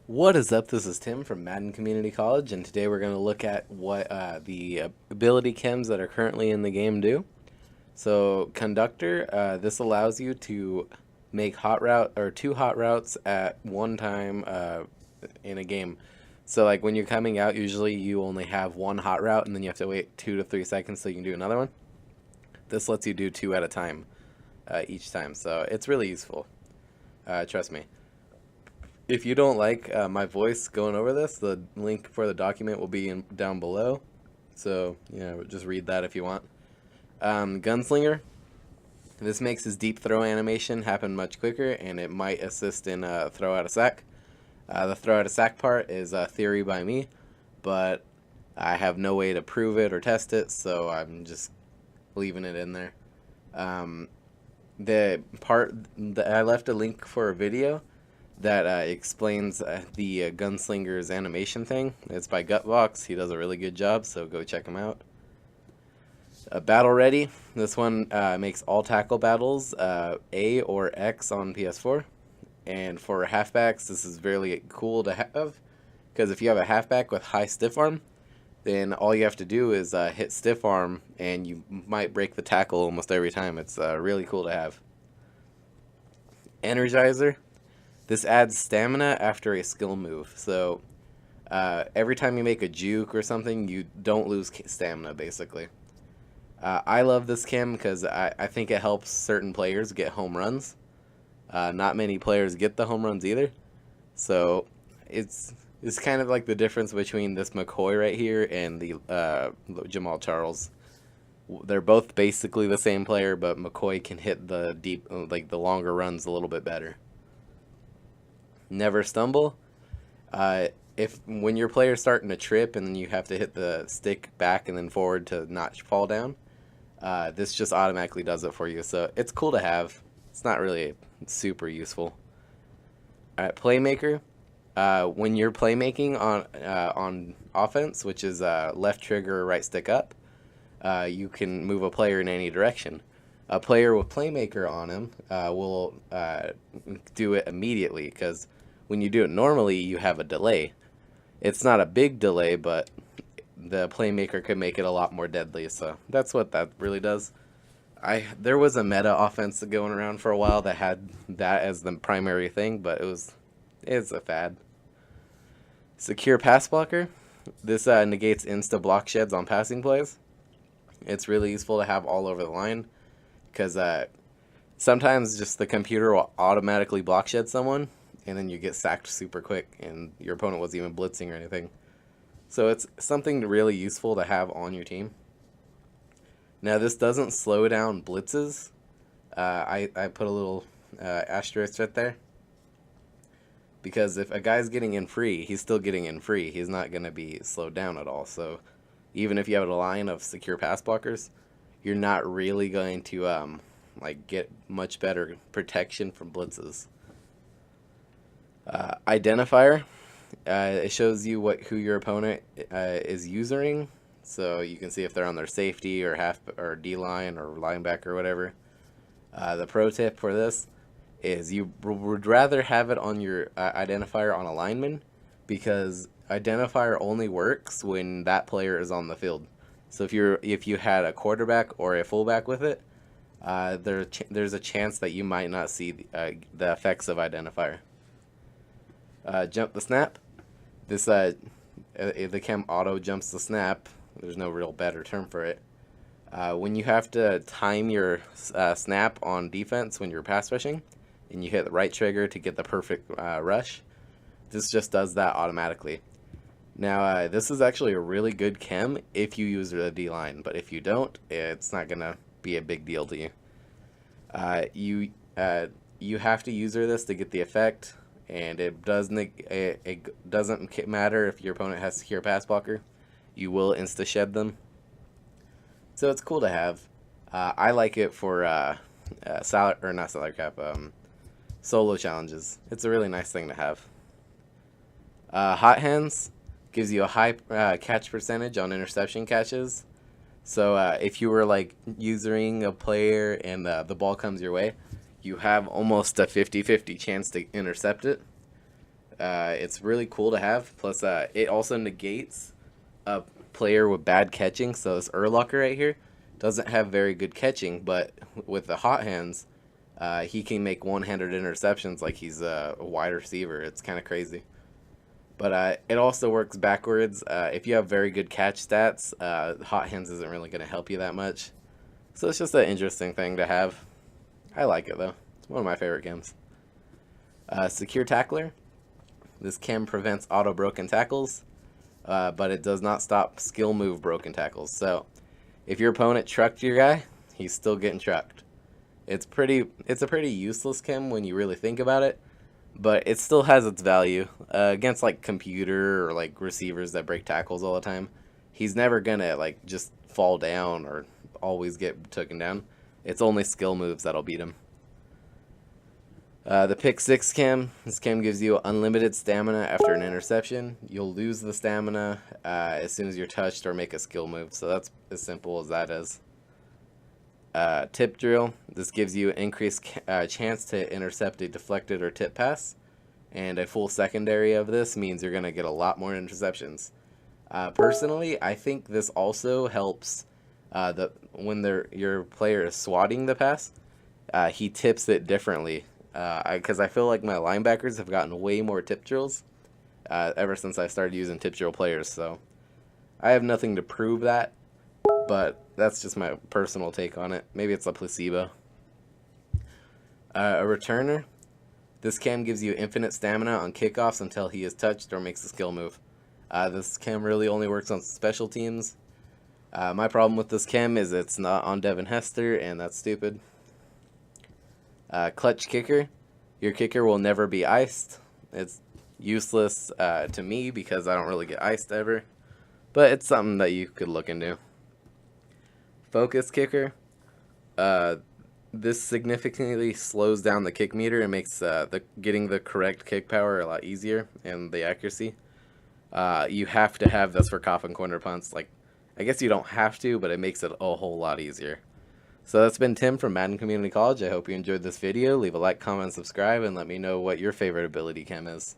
What is up? This is Tim from Madden Community College, and today we're going to look at what the ability chems that are currently in the game do. So, Conductor, this allows you to make hot route or two hot routes at one time in a game. So, like when you're coming out, usually you only have one hot route, and then you have to wait 2 to 3 seconds so you can do another one. This lets you do two at a time each time, so it's really useful. Trust me. If you don't like my voice going over this, the link for the document will be down below. So, just read that if you want. Gunslinger. This makes his deep throw animation happen much quicker, and it might assist in throw out a sack. The throw out a sack part is a theory by me, but I have no way to prove it or test it, so I'm just leaving it in there. The part that I left a link for a video that explains the Gunslinger's animation thing. It's by Gutbox. He does a really good job, so go check him out. Battle Ready. This one makes all tackle battles A or X on PS4. And for halfbacks, this is really cool to have, because if you have a halfback with high stiff arm, then all you have to do is hit stiff arm, and you might break the tackle almost every time. It's really cool to have. Energizer. This adds stamina after a skill move. So every time you make a juke or something, you don't lose stamina, basically. I love this chem because I think it helps certain players get home runs. Not many players get the home runs either. So it's kind of like the difference between this McCoy right here and the Jamal Charles. They're both basically the same player, but McCoy can hit the deep, like the longer runs a little bit better. Never Stumble. If when your player's starting to trip and you have to hit the stick back and then forward to not fall down, this just automatically does it for you. So it's cool to have. It's not really super useful. Alright, Playmaker. When you're playmaking on offense, which is left trigger, right stick up, you can move a player in any direction. A player with Playmaker on him will do it immediately, because when you do it normally, you have a delay. It's not a big delay, but the Playmaker could make it a lot more deadly, so that's what that really does. There was a meta offense going around for a while that had that as the primary thing, but it's a fad. Secure Pass Blocker. This negates insta block sheds on passing plays. It's really useful to have all over the line, because sometimes just the computer will automatically block shed someone, and then you get sacked super quick, and your opponent wasn't even blitzing or anything. So it's something really useful to have on your team. Now, this doesn't slow down blitzes. I put a little asterisk right there, because if a guy's getting in free, he's still getting in free. He's not going to be slowed down at all. So even if you have a line of secure pass blockers, you're not really going to get much better protection from blitzes. Identifier. It shows you who your opponent is using, so you can see if they're on their safety or half or D line or linebacker or whatever. The pro tip for this is you would rather have it on your identifier on a lineman, because identifier only works when that player is on the field. So if you had a quarterback or a fullback with it, there's a chance that you might not see the effects of identifier. Jump the snap. This the chem auto jumps the snap. There's no real better term for it. When you have to time your snap on defense when you're pass rushing, and you hit the right trigger to get the perfect rush, this just does that automatically. Now, this is actually a really good chem if you use the D line, but if you don't, it's not gonna be a big deal to you. You have to use this to get the effect. And it doesn't matter if your opponent has secure pass blocker. You will insta shed them. So it's cool to have. I like it for solo challenges. It's a really nice thing to have. Hot hands gives you a high catch percentage on interception catches. So if you were using a player and the ball comes your way, you have almost a 50-50 chance to intercept it. It's really cool to have. Plus, it also negates a player with bad catching. So this Urlocker right here doesn't have very good catching, but with the hot hands, he can make one-handed interceptions like he's a wide receiver. It's kind of crazy. But it also works backwards. If you have very good catch stats, hot hands isn't really going to help you that much. So it's just an interesting thing to have. I like it though. It's one of my favorite chems. Secure Tackler. This chem prevents auto broken tackles, but it does not stop skill move broken tackles. So if your opponent trucked your guy, he's still getting trucked. It's a pretty useless chem when you really think about it, but it still has its value against like computer or like receivers that break tackles all the time. He's never gonna like just fall down or always get taken down. It's only skill moves that'll beat him. The pick 6 chem. This chem gives you unlimited stamina after an interception. You'll lose the stamina as soon as you're touched or make a skill move. So that's as simple as that is. Tip drill. This gives you an increased chance to intercept a deflected or tip pass. And a full secondary of this means you're going to get a lot more interceptions. Personally, I think this also helps when your player is swatting the pass. He tips it differently. Because I feel like my linebackers have gotten way more tip drills ever since I started using tip drill players. So I have nothing to prove that, but that's just my personal take on it. Maybe it's a placebo. A returner. This chem gives you infinite stamina on kickoffs until he is touched or makes a skill move. This chem really only works on special teams. My problem with this chem is it's not on Devin Hester, and that's stupid. Clutch kicker. Your kicker will never be iced. It's useless to me because I don't really get iced ever, but it's something that you could look into. Focus kicker. This significantly slows down the kick meter and makes getting the correct kick power a lot easier and the accuracy. You have to have this for coffin corner punts. Like, I guess you don't have to, but it makes it a whole lot easier. So that's been Tim from Madden Community College. I hope you enjoyed this video. Leave a like, comment, subscribe, and let me know what your favorite ability chem is.